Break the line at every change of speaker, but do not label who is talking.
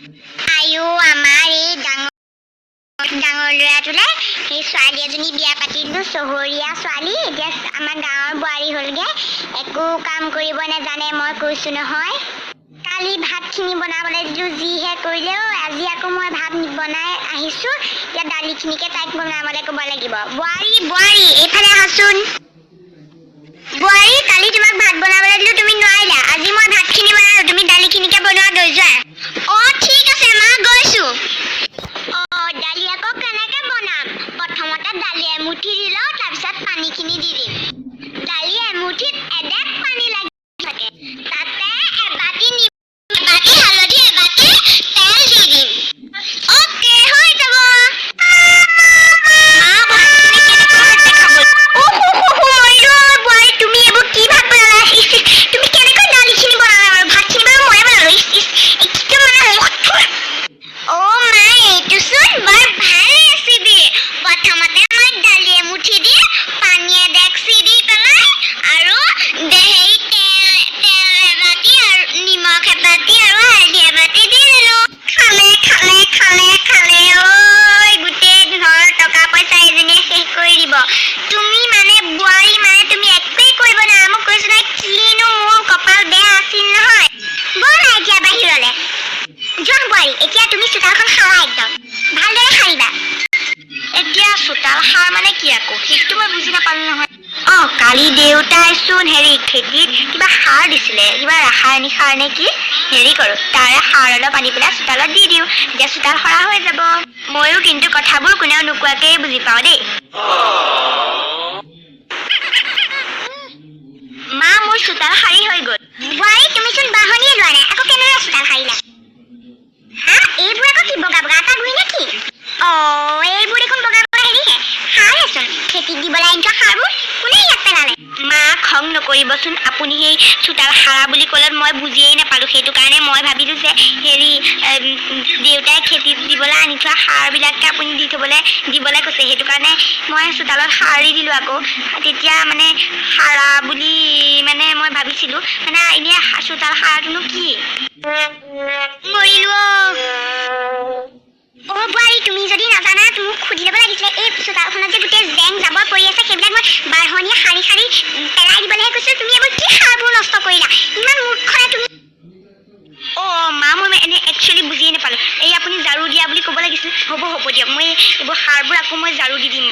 আয়ো আমাৰ এই ডাঙৰ ল'ৰাটোলে সেই ছোৱালী এজনী বিয়া পাতি দিলোঁ, চহৰীয়া ছোৱালী। এতিয়া আমাৰ গাঁৱৰ বোৱাৰী হ'লগে, একো কাম কৰিব নাজানে। মই কৈছোঁ নহয়, কালি ভাতখিনি বনাবলৈ দিলোঁ, যিহে কৰিলে। আজি আকৌ মই ভাত বনাই আহিছোঁ, এতিয়া দালিখিনিকে তাইক বনাবলৈ ক'ব লাগিব। বোৱাৰী এইফালে আহাচোন। বোৱাৰী, কালি তোমাক ভাত বনাবলৈ দিলোঁ, তুমি নোৱাৰিলা। আজি মই ভাতখিনি বনালোঁ, তুমি দালিখিনিকে বনোৱা, গৈ যোৱা। ঠিক আছে মা, গৈছোঁ। দালি আকৌ কেনেকে বনাম? প্ৰথমতে দালি এমুঠি দি লওঁ, তাৰপিছত পানীখিনি দি দিম। দালি এমুঠিত এডেক পানী লাগি থাকে, তাতে এবাটি হালধি, এবাটি তেল দি দিম। অ'কে, হৈ যাব। মা, ভাতখিনি কেনেকুৱা হৈছে খাবলৈ? বোৱাৰী, তুমি এইবোৰ কি ভাত বনালা? তুমি কেনেকৈ দালিখিনি বনালা বাৰু? ভাতখিনি বাৰু ময়ে বনালোঁ। মা, এইটোচোন বৰ ভাল ৰেচিপি। প্ৰথমতে মই দালি এমুঠি দি, পানী এডেকচি দি পেলাই, আৰু তেল এবাটি, আৰু নিমখ এবাটি, আৰু হালধি এবাটি দি দিলোঁ। খালে গোটেই ঘৰৰ টকা পইচা এজনীয়ে শেষ কৰি দিব। তুমি মানে বোৱাৰী, মানে তুমি একোৱেই কৰিব নোৱাৰা। মোক কৈছোঁ নহয়, কিনো মোৰ কপাল বেয়া আছিল নহয়। ব'লা এতিয়া বাহিৰলৈ। যোৱা বোৱাৰী, এতিয়া তুমি চোতালখন সাৰা, একদম ভালদৰে সাৰিবা। এতিয়া চোতাল সাৰ মানে কি আকৌ? সেইটো মই বুজি নাপালোঁ নহয়। কালি দেউতাইচোন খেতিত কিবা সাৰ দিছিলে, কিবা ৰাসায়নিক সাৰ নে কি। কৰোঁ, তাৰে সাৰ অলপ আনি পেলাই চোতালত দি দিওঁ, তেতিয়া চোতাল সৰা হৈ যাব। ময়ো কিন্তু কথাবোৰ কোনেও নোকোৱাকেই বুজি পাওঁ দেই। মা, মোৰ চোতাল সাৰি হৈ গ'ল। বোৱাৰী, তুমিচোন বাঢ়নিয়ে লোৱা নাই, আকৌ কেনেদৰে চোতাল সাৰিলা? এইবোৰ আকৌ কি বগা আটা গুৰি নেকি? এইবোৰ দেখোন বগা সাৰেচোন। খেতিত দিবলৈ আনি থোৱা সাৰবোৰ কোনে ইয়াত পেলালে? মা, খং নকৰিবচোন। আপুনি সেই চোতাল সাৰা বুলি ক'লে মই বুজিয়েই নাপালোঁ। সেইটো কাৰণে মই ভাবিলোঁ যে দেউতাই খেতিত দিবলৈ আনি থোৱা সাৰবিলাকে আপুনি দিবলৈ কৈছে। সেইটো কাৰণে মই চোতালত সাৰি দিলোঁ আকৌ। তেতিয়া মানে সাৰা বুলি মানে মই ভাবিছিলোঁ, মানে এনেই চোতাল সাৰাটোনো কি? মৰিলোঁ। বোৱাৰী, তুমি যদি নাজানা, মোক সুধি ল'ব লাগিছিলে। এই চোতালখনত যে গোটেই জেং জাবৰ পৰি আছে, সেইবিলাক মই বাঢ়নিয়ে সাৰি পেলাই দিবলৈহে কৈছোঁ। তুমি এইবোৰ কি সাৰবোৰ নষ্ট কৰিলা? ইমান মূৰ্খনে তুমি। মা, মই একচুৱেলি বুজিয়ে নাপালোঁ। এই আপুনি ঝাৰু দিয়া বুলি ক'ব লাগিছিল। হ'ব দিয়ক, মই এইবোৰ সাৰবোৰ আকৌ মই ঝাৰু দি দিম।